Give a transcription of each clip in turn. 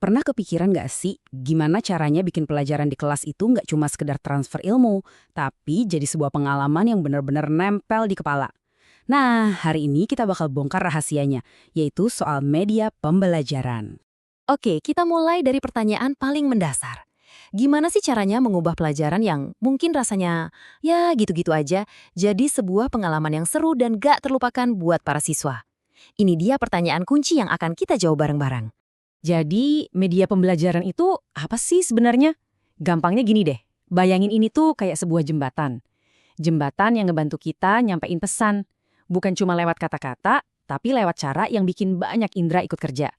Pernah kepikiran nggak sih gimana caranya bikin pelajaran di kelas itu nggak cuma sekedar transfer ilmu, tapi jadi sebuah pengalaman yang benar-benar nempel di kepala? Nah, hari ini kita bakal bongkar rahasianya, yaitu soal media pembelajaran. Oke, kita mulai dari pertanyaan paling mendasar. Gimana sih caranya mengubah pelajaran yang mungkin rasanya ya gitu-gitu aja jadi sebuah pengalaman yang seru dan gak terlupakan buat para siswa? Ini dia pertanyaan kunci yang akan kita jawab bareng-bareng. Jadi, media pembelajaran itu apa sih sebenarnya? Gampangnya gini deh, bayangin ini tuh kayak sebuah jembatan. Jembatan yang ngebantu kita nyampein pesan. Bukan cuma lewat kata-kata, tapi lewat cara yang bikin banyak indera ikut kerja.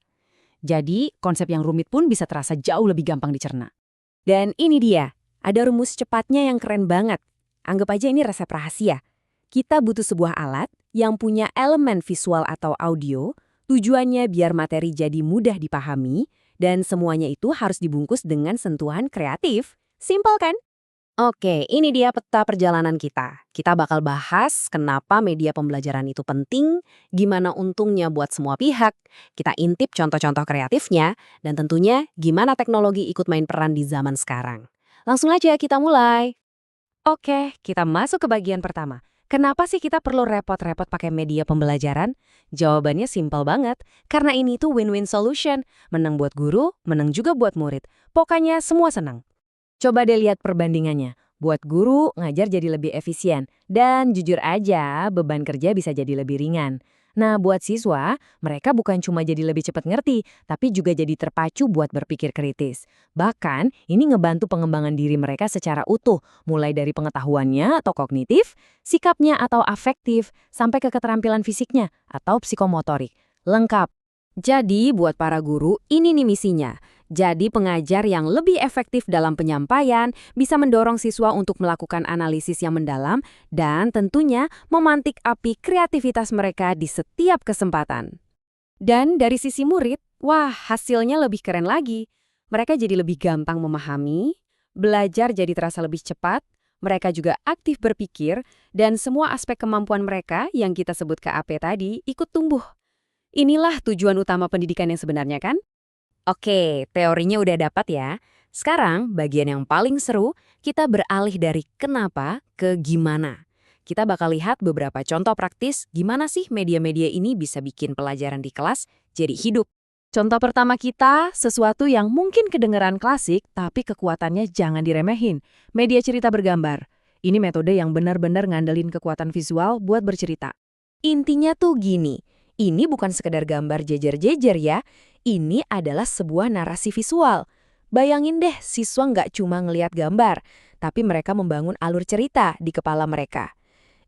Jadi, konsep yang rumit pun bisa terasa jauh lebih gampang dicerna. Dan ini dia, ada rumus cepatnya yang keren banget. Anggap aja ini resep rahasia. Kita butuh sebuah alat yang punya elemen visual atau audio, tujuannya biar materi jadi mudah dipahami, dan semuanya itu harus dibungkus dengan sentuhan kreatif. Simpel kan? Oke, ini dia peta perjalanan kita. Kita bakal bahas kenapa media pembelajaran itu penting, gimana untungnya buat semua pihak, kita intip contoh-contoh kreatifnya, dan tentunya gimana teknologi ikut main peran di zaman sekarang. Langsung aja kita mulai. Oke, kita masuk ke bagian pertama. Kenapa sih kita perlu repot-repot pakai media pembelajaran? Jawabannya simpel banget, karena ini tuh win-win solution. Menang buat guru, menang juga buat murid. Pokoknya semua senang. Coba deh lihat perbandingannya. Buat guru, ngajar jadi lebih efisien. Dan jujur aja, beban kerja bisa jadi lebih ringan. Nah, buat siswa, mereka bukan cuma jadi lebih cepat ngerti, tapi juga jadi terpacu buat berpikir kritis. Bahkan, ini ngebantu pengembangan diri mereka secara utuh, mulai dari pengetahuannya atau kognitif, sikapnya atau afektif, sampai ke keterampilan fisiknya atau psikomotorik. Lengkap. Jadi, buat para guru, ini nih misinya. Jadi pengajar yang lebih efektif dalam penyampaian bisa mendorong siswa untuk melakukan analisis yang mendalam dan tentunya memantik api kreativitas mereka di setiap kesempatan. Dan dari sisi murid, wah hasilnya lebih keren lagi. Mereka jadi lebih gampang memahami, belajar jadi terasa lebih cepat, mereka juga aktif berpikir, dan semua aspek kemampuan mereka yang kita sebut KAP tadi ikut tumbuh. Inilah tujuan utama pendidikan yang sebenarnya kan? Oke, teorinya udah dapat ya. Sekarang, bagian yang paling seru, kita beralih dari kenapa ke gimana. Kita bakal lihat beberapa contoh praktis gimana sih media-media ini bisa bikin pelajaran di kelas jadi hidup. Contoh pertama kita, sesuatu yang mungkin kedengeran klasik, tapi kekuatannya jangan diremehin. Media cerita bergambar. Ini metode yang benar-benar ngandelin kekuatan visual buat bercerita. Intinya tuh gini, ini bukan sekedar gambar jejer-jejer ya, ini adalah sebuah narasi visual. Bayangin deh, siswa nggak cuma ngelihat gambar, tapi mereka membangun alur cerita di kepala mereka.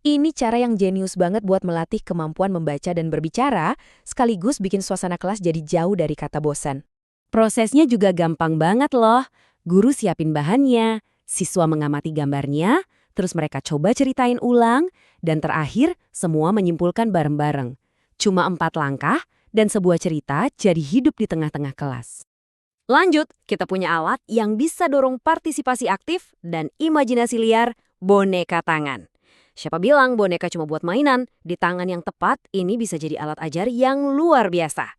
Ini cara yang jenius banget buat melatih kemampuan membaca dan berbicara, sekaligus bikin suasana kelas jadi jauh dari kata bosan. Prosesnya juga gampang banget loh. Guru siapin bahannya, siswa mengamati gambarnya, terus mereka coba ceritain ulang, dan terakhir semua menyimpulkan bareng-bareng. Cuma 4 langkah, dan sebuah cerita jadi hidup di tengah-tengah kelas. Lanjut, kita punya alat yang bisa dorong partisipasi aktif dan imajinasi liar, boneka tangan. Siapa bilang boneka cuma buat mainan? Di tangan yang tepat, ini bisa jadi alat ajar yang luar biasa.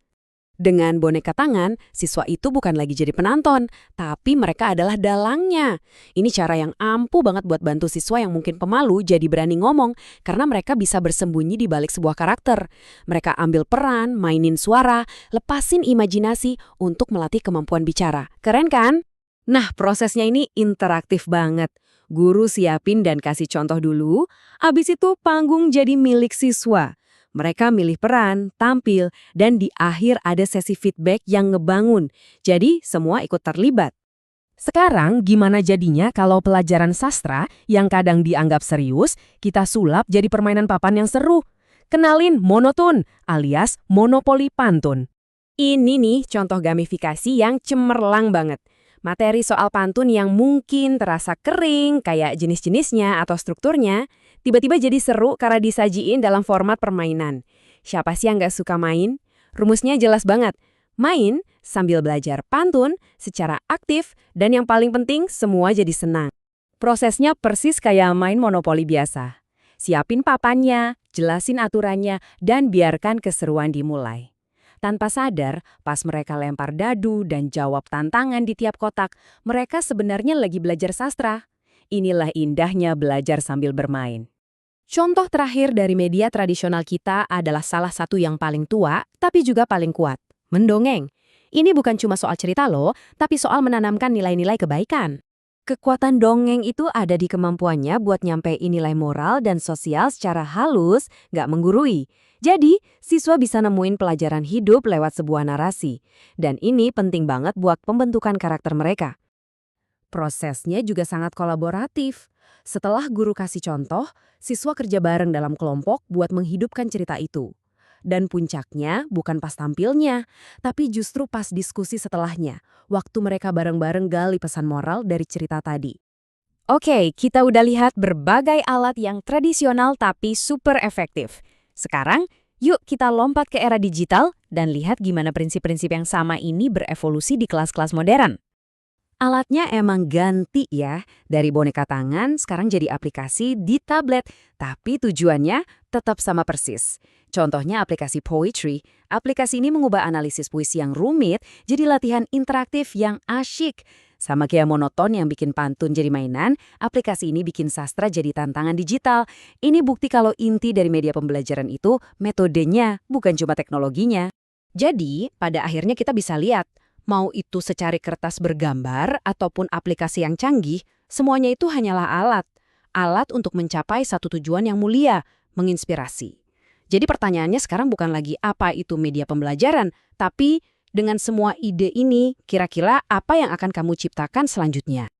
Dengan boneka tangan, siswa itu bukan lagi jadi penonton, tapi mereka adalah dalangnya. Ini cara yang ampuh banget buat bantu siswa yang mungkin pemalu jadi berani ngomong, karena mereka bisa bersembunyi di balik sebuah karakter. Mereka ambil peran, mainin suara, lepasin imajinasi untuk melatih kemampuan bicara. Keren kan? Nah, prosesnya ini interaktif banget. Guru siapin dan kasih contoh dulu, abis itu panggung jadi milik siswa. Mereka milih peran, tampil, dan di akhir ada sesi feedback yang ngebangun. Jadi, semua ikut terlibat. Sekarang, gimana jadinya kalau pelajaran sastra yang kadang dianggap serius, kita sulap jadi permainan papan yang seru? Kenalin monoton, alias monopoli pantun. Ini nih contoh gamifikasi yang cemerlang banget. Materi soal pantun yang mungkin terasa kering, kayak jenis-jenisnya atau strukturnya, tiba-tiba jadi seru karena disajiin dalam format permainan. Siapa sih yang nggak suka main? Rumusnya jelas banget. Main sambil belajar pantun secara aktif dan yang paling penting semua jadi senang. Prosesnya persis kayak main monopoli biasa. Siapin papannya, jelasin aturannya, dan biarkan keseruan dimulai. Tanpa sadar, pas mereka lempar dadu dan jawab tantangan di tiap kotak, mereka sebenarnya lagi belajar sastra. Inilah indahnya belajar sambil bermain. Contoh terakhir dari media tradisional kita adalah salah satu yang paling tua, tapi juga paling kuat, mendongeng. Ini bukan cuma soal cerita loh, tapi soal menanamkan nilai-nilai kebaikan. Kekuatan dongeng itu ada di kemampuannya buat nyampein nilai moral dan sosial secara halus, nggak menggurui. Jadi, siswa bisa nemuin pelajaran hidup lewat sebuah narasi. Dan ini penting banget buat pembentukan karakter mereka. Prosesnya juga sangat kolaboratif. Setelah guru kasih contoh, siswa kerja bareng dalam kelompok buat menghidupkan cerita itu. Dan puncaknya bukan pas tampilnya, tapi justru pas diskusi setelahnya, waktu mereka bareng-bareng gali pesan moral dari cerita tadi. Oke, kita udah lihat berbagai alat yang tradisional tapi super efektif. Sekarang, yuk kita lompat ke era digital dan lihat gimana prinsip-prinsip yang sama ini berevolusi di kelas-kelas modern. Alatnya emang ganti ya, dari boneka tangan sekarang jadi aplikasi di tablet, tapi tujuannya tetap sama persis. Contohnya aplikasi Poetry. Aplikasi ini mengubah analisis puisi yang rumit jadi latihan interaktif yang asyik. Sama kayak monoton yang bikin pantun jadi mainan, aplikasi ini bikin sastra jadi tantangan digital. Ini bukti kalau inti dari media pembelajaran itu metodenya, bukan cuma teknologinya. Jadi, pada akhirnya kita bisa lihat, mau itu secari kertas bergambar ataupun aplikasi yang canggih, semuanya itu hanyalah alat. Alat untuk mencapai satu tujuan yang mulia, menginspirasi. Jadi pertanyaannya sekarang bukan lagi apa itu media pembelajaran, tapi dengan semua ide ini, kira-kira apa yang akan kamu ciptakan selanjutnya?